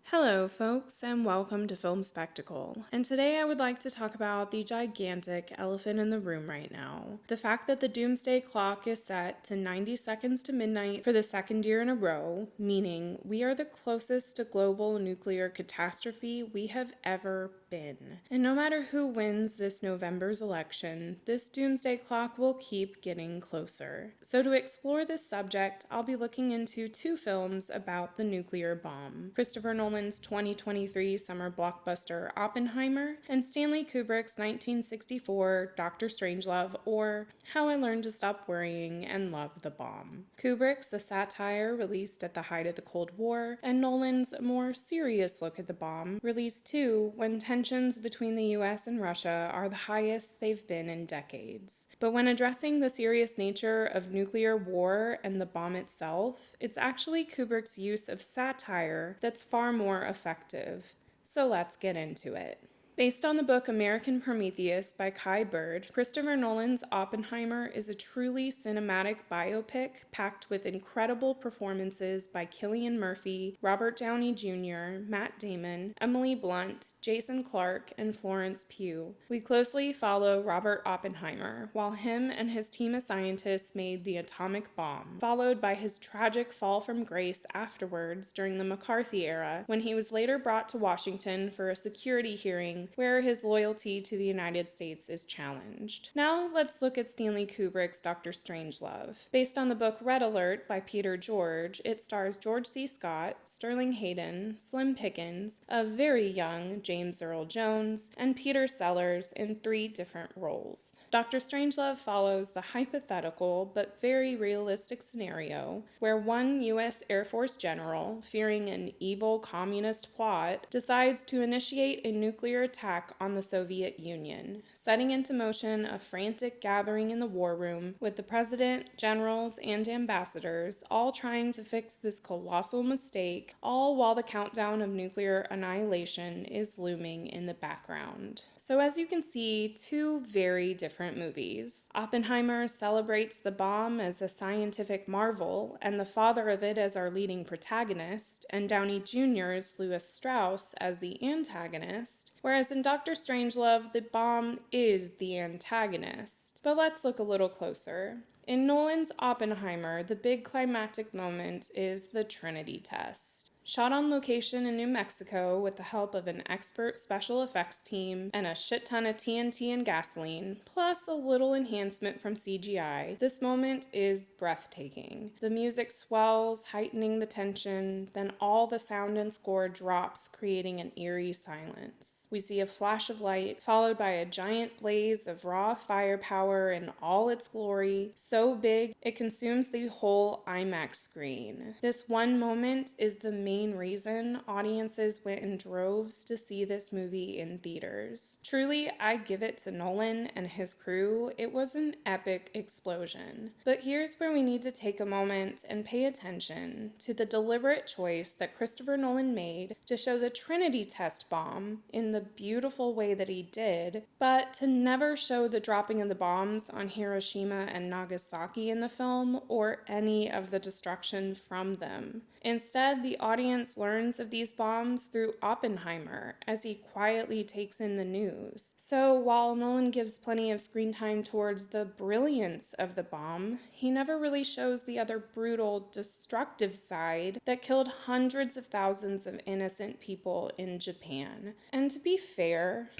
Hello, folks, and welcome to Film Spectacle. And today I would like to talk about the gigantic elephant in the room right now. The fact that the doomsday clock is set to 90 seconds to midnight for the second year in a row, meaning we are the closest to global nuclear catastrophe we have ever been. And no matter who wins this November's election, this doomsday clock will keep getting closer. So to explore this subject, I'll be looking into two films about the nuclear bomb: Christopher Nolan's 2023 summer blockbuster Oppenheimer, and Stanley Kubrick's 1964 Dr. Strangelove, or How I Learned to Stop Worrying and Love the Bomb. Kubrick's a satire released at the height of the Cold War, and Nolan's more serious look at the bomb, released too when tensions between the US and Russia are the highest they've been in decades. But when addressing the serious nature of nuclear war and the bomb itself, it's actually Kubrick's use of satire that's far more effective. So let's get into it. Based on the book American Prometheus by Kai Bird, Christopher Nolan's Oppenheimer is a truly cinematic biopic packed with incredible performances by Cillian Murphy, Robert Downey Jr., Matt Damon, Emily Blunt, Jason Clarke, and Florence Pugh. We closely follow Robert Oppenheimer while him and his team of scientists made the atomic bomb, followed by his tragic fall from grace afterwards during the McCarthy era, when he was later brought to Washington for a security hearing where his loyalty to the United States is challenged. Now let's look at Stanley Kubrick's Dr. Strangelove. Based on the book Red Alert by Peter George, it stars George C. Scott, Sterling Hayden, Slim Pickens, a very young James Earl Jones, and Peter Sellers in 3 different roles. Dr. Strangelove follows the hypothetical but very realistic scenario where one U.S. Air Force general, fearing an evil communist plot, decides to initiate a nuclear attack on the Soviet Union, setting into motion a frantic gathering in the war room with the president, generals, and ambassadors all trying to fix this colossal mistake, all while the countdown of nuclear annihilation is looming in the background. So as you can see, 2 very different movies. Oppenheimer celebrates the bomb as a scientific marvel and the father of it as our leading protagonist, and Downey Jr.'s Lewis Strauss as the antagonist, whereas in Dr. Strangelove, the bomb is the antagonist. But let's look a little closer. In Nolan's Oppenheimer, the big climactic moment is the Trinity test. Shot on location in New Mexico with the help of an expert special effects team and a shit ton of TNT and gasoline, plus a little enhancement from CGI, this moment is breathtaking. The music swells, heightening the tension, then all the sound and score drops, creating an eerie silence. We see a flash of light, followed by a giant blaze of raw firepower in all its glory, so big it consumes the whole IMAX screen. This one moment is the main reason audiences went in droves to see this movie in theaters. Truly, I give it to Nolan and his crew. It was an epic explosion. But here's where we need to take a moment and pay attention to the deliberate choice that Christopher Nolan made to show the Trinity test bomb in the beautiful way that he did, but to never show the dropping of the bombs on Hiroshima and Nagasaki in the film or any of the destruction from them. Instead, the audience learns of these bombs through Oppenheimer as he quietly takes in the news. So while Nolan gives plenty of screen time towards the brilliance of the bomb, he never really shows the other brutal, destructive side that killed hundreds of thousands of innocent people in Japan. And to be fair,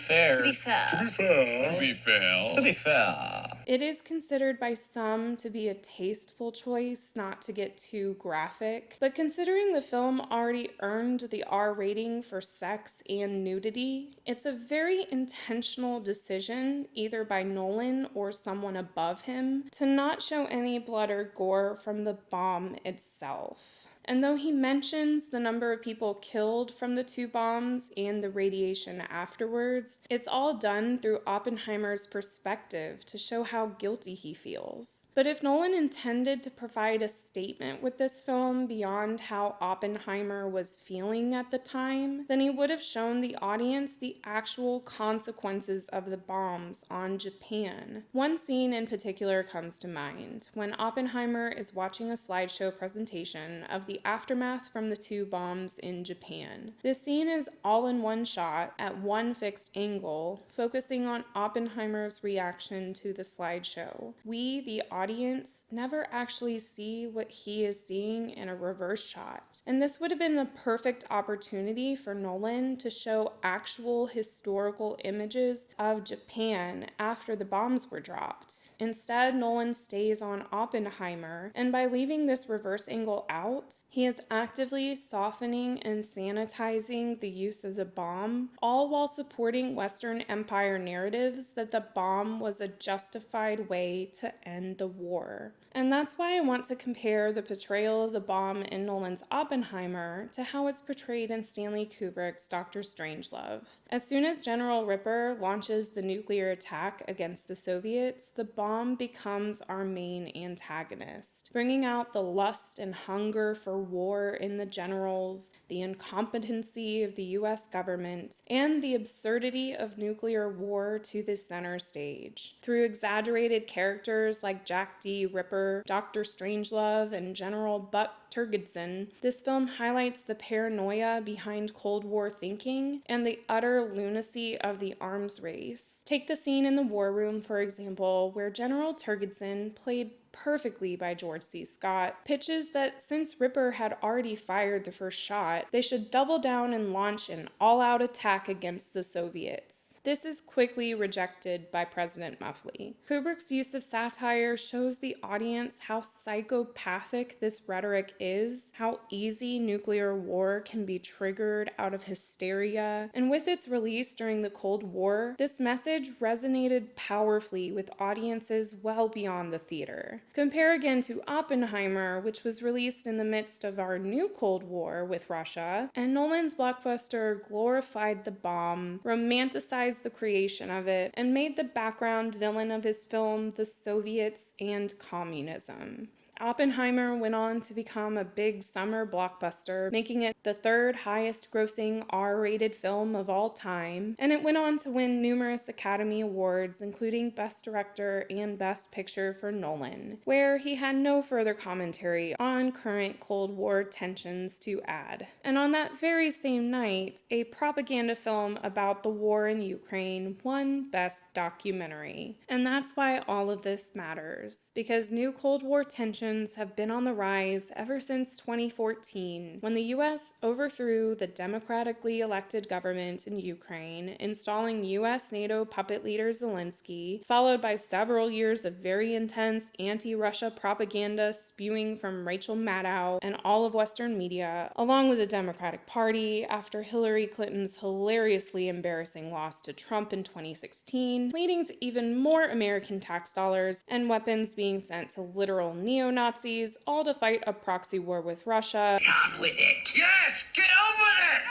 it is considered by some to be a tasteful choice not to get too graphic, but considering the film already earned the R rating for sex and nudity, it's a very intentional decision, either by Nolan or someone above him, to not show any blood or gore from the bomb itself. And though he mentions the number of people killed from the 2 bombs and the radiation afterwards, it's all done through Oppenheimer's perspective to show how guilty he feels. But if Nolan intended to provide a statement with this film beyond how Oppenheimer was feeling at the time, then he would have shown the audience the actual consequences of the bombs on Japan. One scene in particular comes to mind, when Oppenheimer is watching a slideshow presentation of the the aftermath from the two bombs in Japan. This scene is all in one shot at one fixed angle, focusing on Oppenheimer's reaction to the slideshow. We, the audience, never actually see what he is seeing in a reverse shot. And this would have been a perfect opportunity for Nolan to show actual historical images of Japan after the bombs were dropped. Instead, Nolan stays on Oppenheimer, and by leaving this reverse angle out, he is actively softening and sanitizing the use of the bomb, all while supporting Western Empire narratives that the bomb was a justified way to end the war. And that's why I want to compare the portrayal of the bomb in Nolan's Oppenheimer to how it's portrayed in Stanley Kubrick's Dr. Strangelove. As soon as General Ripper launches the nuclear attack against the Soviets, the bomb becomes our main antagonist, bringing out the lust and hunger for war in the generals, the incompetency of the US government, and the absurdity of nuclear war to the center stage. Through exaggerated characters like Jack D. Ripper, Dr. Strangelove, and General Buck Turgidson, this film highlights the paranoia behind Cold War thinking and the utter lunacy of the arms race. Take the scene in the war room, for example, where General Turgidson, played perfectly by George C. Scott, pitches that since Ripper had already fired the first shot, they should double down and launch an all-out attack against the Soviets. This is quickly rejected by President Muffley. Kubrick's use of satire shows the audience how psychopathic this rhetoric is, how easy nuclear war can be triggered out of hysteria, and with its release during the Cold War, this message resonated powerfully with audiences well beyond the theater. Compare again to Oppenheimer, which was released in the midst of our new Cold War with Russia, and Nolan's blockbuster glorified the bomb, romanticized the creation of it, and made the background villain of his film the Soviets and communism. Oppenheimer went on to become a big summer blockbuster, making it the third highest grossing R-rated film of all time, and it went on to win numerous Academy Awards, including Best Director and Best Picture for Nolan, where he had no further commentary on current Cold War tensions to add. And on that very same night, a propaganda film about the war in Ukraine won Best Documentary. And that's why all of this matters, because new Cold War tensions have been on the rise ever since 2014, when the US overthrew the democratically elected government in Ukraine, installing US NATO puppet leader Zelensky, followed by several years of very intense anti-Russia propaganda spewing from Rachel Maddow and all of Western media, along with the Democratic Party after Hillary Clinton's hilariously embarrassing loss to Trump in 2016, leading to even more American tax dollars and weapons being sent to literal neo-Nazis, all to fight a proxy war with Russia. Get on with it! Yes! Get on with it!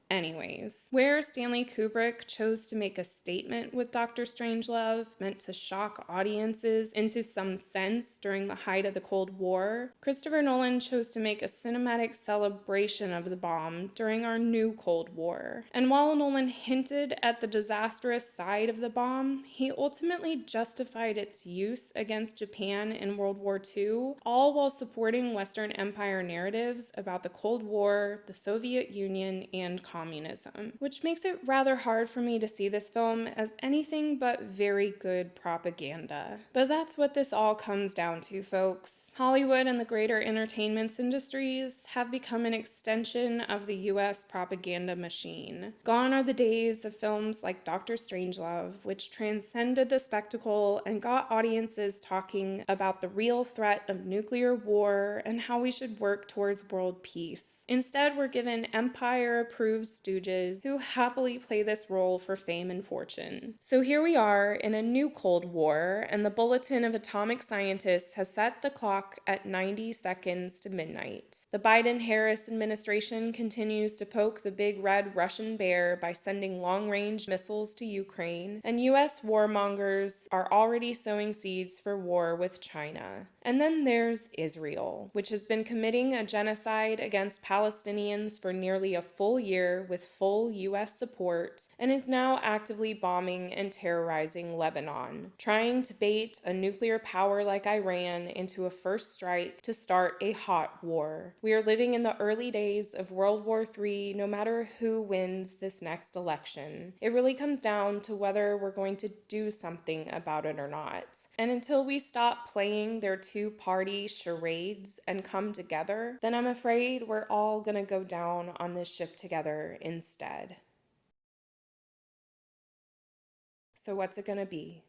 Anyways, where Stanley Kubrick chose to make a statement with Dr. Strangelove, meant to shock audiences into some sense during the height of the Cold War, Christopher Nolan chose to make a cinematic celebration of the bomb during our new Cold War. And while Nolan hinted at the disastrous side of the bomb, he ultimately justified its use against Japan in World War II, all while supporting Western Empire narratives about the Cold War, the Soviet Union, and communism, which makes it rather hard for me to see this film as anything but very good propaganda. But that's what this all comes down to, folks. Hollywood and the greater entertainment industries have become an extension of the US propaganda machine. Gone are the days of films like Dr. Strangelove, which transcended the spectacle and got audiences talking about the real threat of nuclear war and how we should work towards world peace. Instead, we're given Empire-approved stooges who happily play this role for fame and fortune. So here we are in a new Cold War, and the Bulletin of Atomic Scientists has set the clock at 90 seconds to midnight. The Biden-Harris administration continues to poke the big red Russian bear by sending long-range missiles to Ukraine, and US warmongers are already sowing seeds for war with China. And then there's Israel, which has been committing a genocide against Palestinians for nearly a full year together with full US support and is now actively bombing and terrorizing Lebanon, trying to bait a nuclear power like Iran into a first strike to start a hot war. We are living in the early days of World War III, no matter who wins this next election. It really comes down to whether we're going to do something about it or not. And until we stop playing their two-party charades and come together, then I'm afraid we're all gonna go down on this ship together instead. So what's it gonna be?